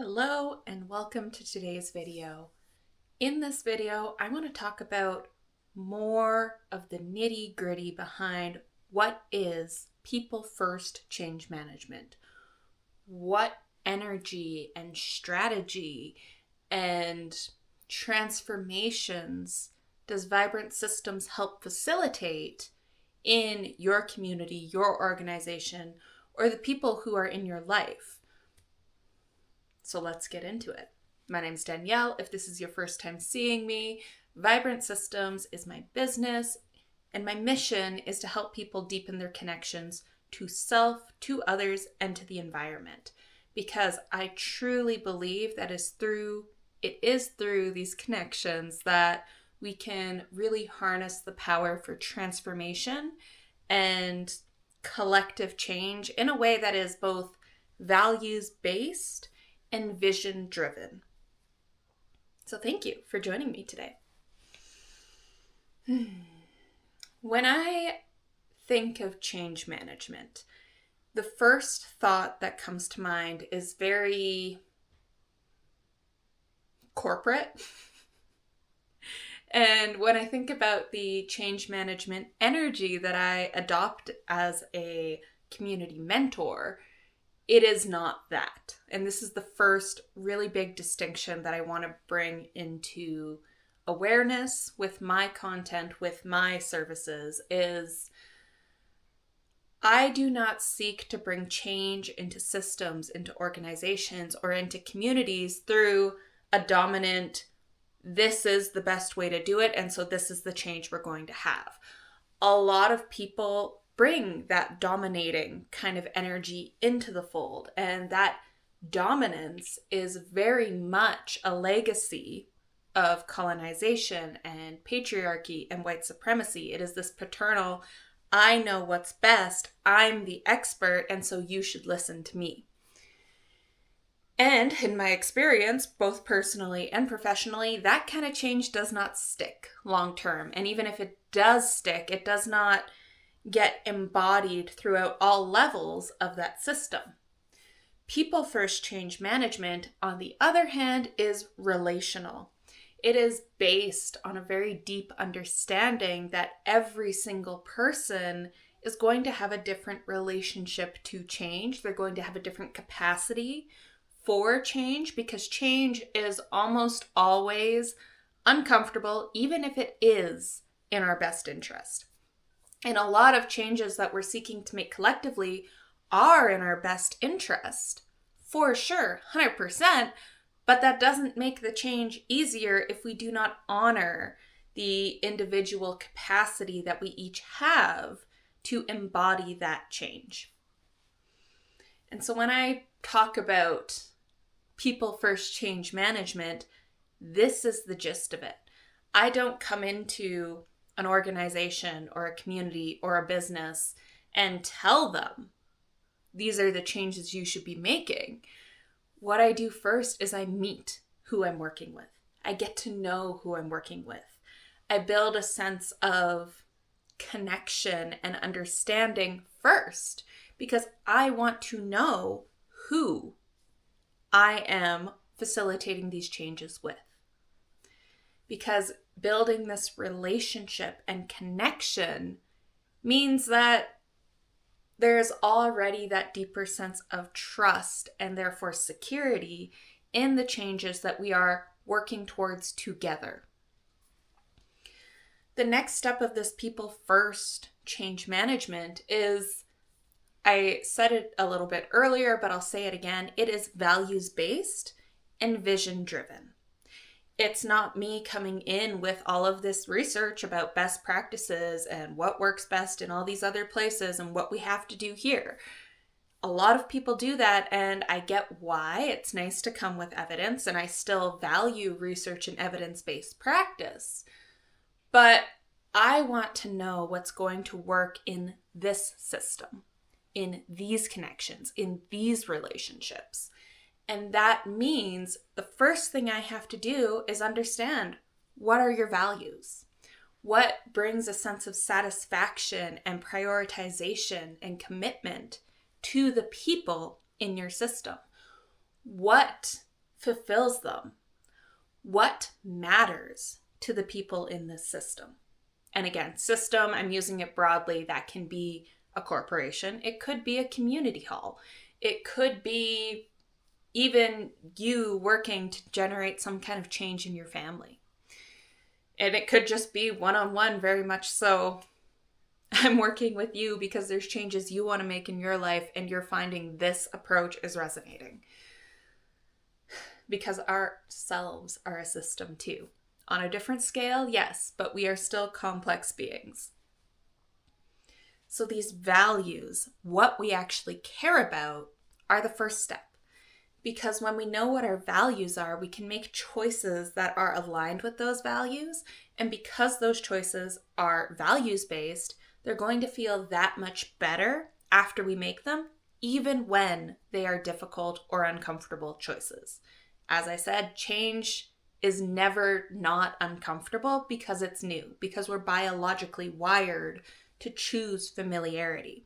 Hello and welcome to today's video. In this video, I want to talk about more of the nitty-gritty behind what is people first change management. What energy and strategy and transformations does Vibrant Systems help facilitate in your community, your organization, or the people who are in your life? So let's get into it. My name's Danielle. If this is your first time seeing me, Vibrant Systems is my business, and my mission is to help people deepen their connections to self, to others, and to the environment. Because I truly believe that it is through these connections that we can really harness the power for transformation and collective change in a way that is both values-based and vision-driven. So thank you for joining me today. When I think of change management, the first thought that comes to mind is very corporate. And when I think about the change management energy that I adopt as a community mentor, it is not that. And this is the first really big distinction that I want to bring into awareness with my content, with my services, is I do not seek to bring change into systems, into organizations, or into communities through a dominant, this is the best way to do it, and so this is the change we're going to have. A lot of people bring that dominating kind of energy into the fold, and that dominance is very much a legacy of colonization and patriarchy and white supremacy. It is this paternal, I know what's best, I'm the expert, and so you should listen to me. And in my experience, both personally and professionally, that kind of change does not stick long term. And even if it does stick, it does not get embodied throughout all levels of that system. People first change management, on the other hand, is relational. It is based on a very deep understanding that every single person is going to have a different relationship to change. They're going to have a different capacity for change, because change is almost always uncomfortable, even if it is in our best interest. And a lot of changes that we're seeking to make collectively are in our best interest, for sure, 100%, but that doesn't make the change easier if we do not honor the individual capacity that we each have to embody that change. And so when I talk about people first change management, this is the gist of it. I don't come into an organization or a community or a business and tell them these are the changes you should be making. What I do first is I meet who I'm working with. I get to know who I'm working with. I build a sense of connection and understanding first, because I want to know who I am facilitating these changes with. Because building this relationship and connection means that there's already that deeper sense of trust and therefore security in the changes that we are working towards together. The next step of this people first change management is, I said it a little bit earlier, but I'll say it again, it is values-based and vision-driven. It's not me coming in with all of this research about best practices and what works best in all these other places and what we have to do here. A lot of people do that, and I get why. It's nice to come with evidence, and I still value research and evidence-based practice. But I want to know what's going to work in this system, in these connections, in these relationships. And that means the first thing I have to do is understand, what are your values? What brings a sense of satisfaction and prioritization and commitment to the people in your system? What fulfills them? What matters to the people in this system? And again, system, I'm using it broadly. That can be a corporation. It could be a community hall. It could be even you working to generate some kind of change in your family. And it could just be one-on-one, very much so. I'm working with you because there's changes you want to make in your life and you're finding this approach is resonating. Because ourselves are a system too. On a different scale, yes, but we are still complex beings. So these values, what we actually care about, are the first step. Because when we know what our values are, we can make choices that are aligned with those values. And because those choices are values-based, they're going to feel that much better after we make them, even when they are difficult or uncomfortable choices. As I said, change is never not uncomfortable because it's new, because we're biologically wired to choose familiarity.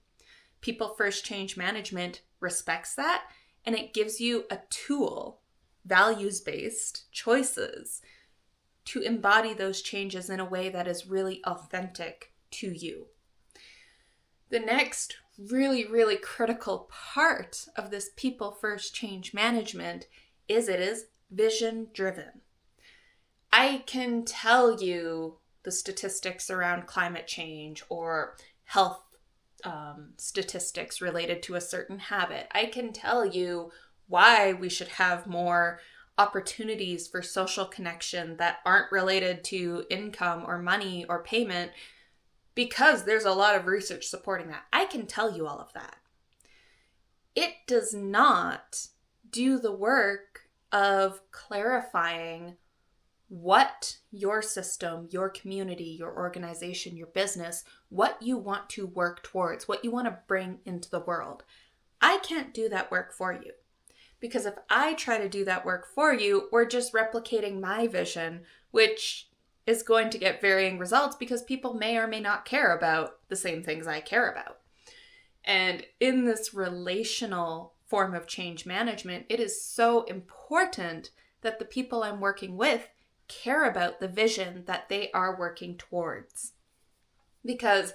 People First Change Management respects that, and it gives you a tool, values-based choices, to embody those changes in a way that is really authentic to you. The next really, really critical part of this People First Change Management is it is vision-driven. I can tell you the statistics around climate change or health statistics related to a certain habit. I can tell you why we should have more opportunities for social connection that aren't related to income or money or payment, because there's a lot of research supporting that. I can tell you all of that. It does not do the work of clarifying what your system, your community, your organization, your business, what you want to work towards, what you want to bring into the world. I can't do that work for you. Because if I try to do that work for you, we're just replicating my vision, which is going to get varying results because people may or may not care about the same things I care about. And in this relational form of change management, it is so important that the people I'm working with care about the vision that they are working towards. Because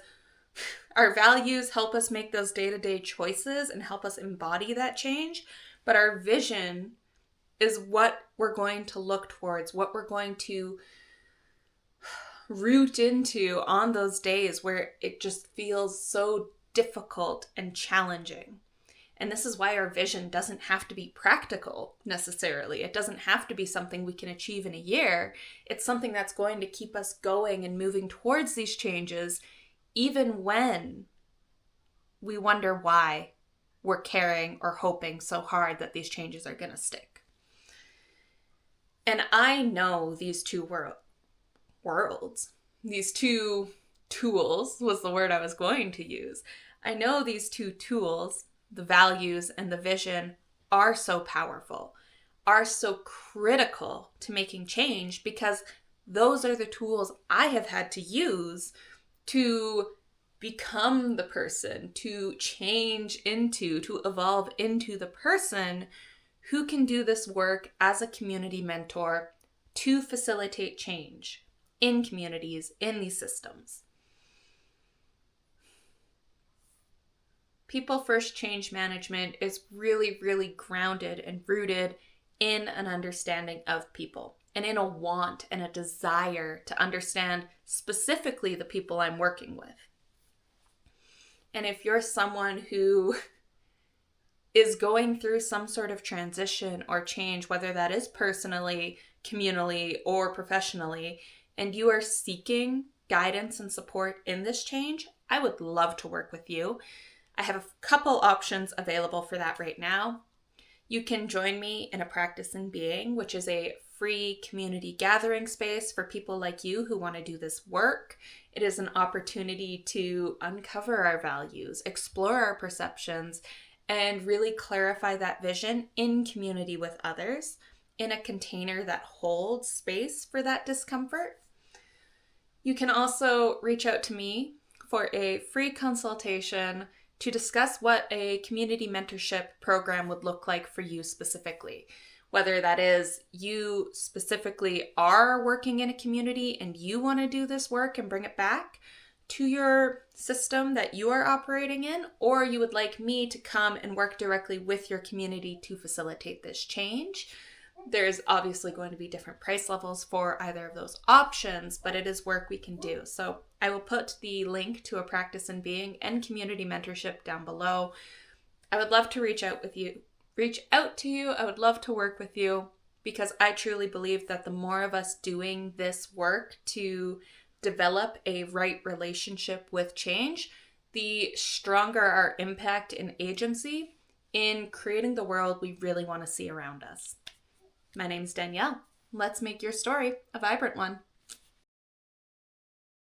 our values help us make those day-to-day choices and help us embody that change, but our vision is what we're going to look towards, what we're going to root into on those days where it just feels so difficult and challenging. And this is why our vision doesn't have to be practical necessarily. It doesn't have to be something we can achieve in a year. It's something that's going to keep us going and moving towards these changes, even when we wonder why we're caring or hoping so hard that these changes are going to stick. And I know these two worlds, these two tools was the word I was going to use. I know these two tools, the values and the vision, are so powerful, are so critical to making change, because those are the tools I have had to use to become the person, to change into, to evolve into the person who can do this work as a community mentor to facilitate change in communities, in these systems. People First Change Management is really, really grounded and rooted in an understanding of people and in a want and a desire to understand specifically the people I'm working with. And if you're someone who is going through some sort of transition or change, whether that is personally, communally, or professionally, and you are seeking guidance and support in this change, I would love to work with you. I have a couple options available for that right now. You can join me in a Practice in Being, which is a free community gathering space for people like you who want to do this work. It is an opportunity to uncover our values, explore our perceptions, and really clarify that vision in community with others in a container that holds space for that discomfort. You can also reach out to me for a free consultation to discuss what a community mentorship program would look like for you specifically. whether that is you specifically are working in a community and you want to do this work and bring it back to your system that you are operating in, or you would like me to come and work directly with your community to facilitate this change. There's obviously going to be different price levels for either of those options, but it is work we can do. So I will put the link to a practice in being and community mentorship down below. I would love to reach out to you. I would love to work with you, because I truly believe that the more of us doing this work to develop a right relationship with change, the stronger our impact and agency in creating the world we really want to see around us. My name's Danielle. Let's make your story a vibrant one.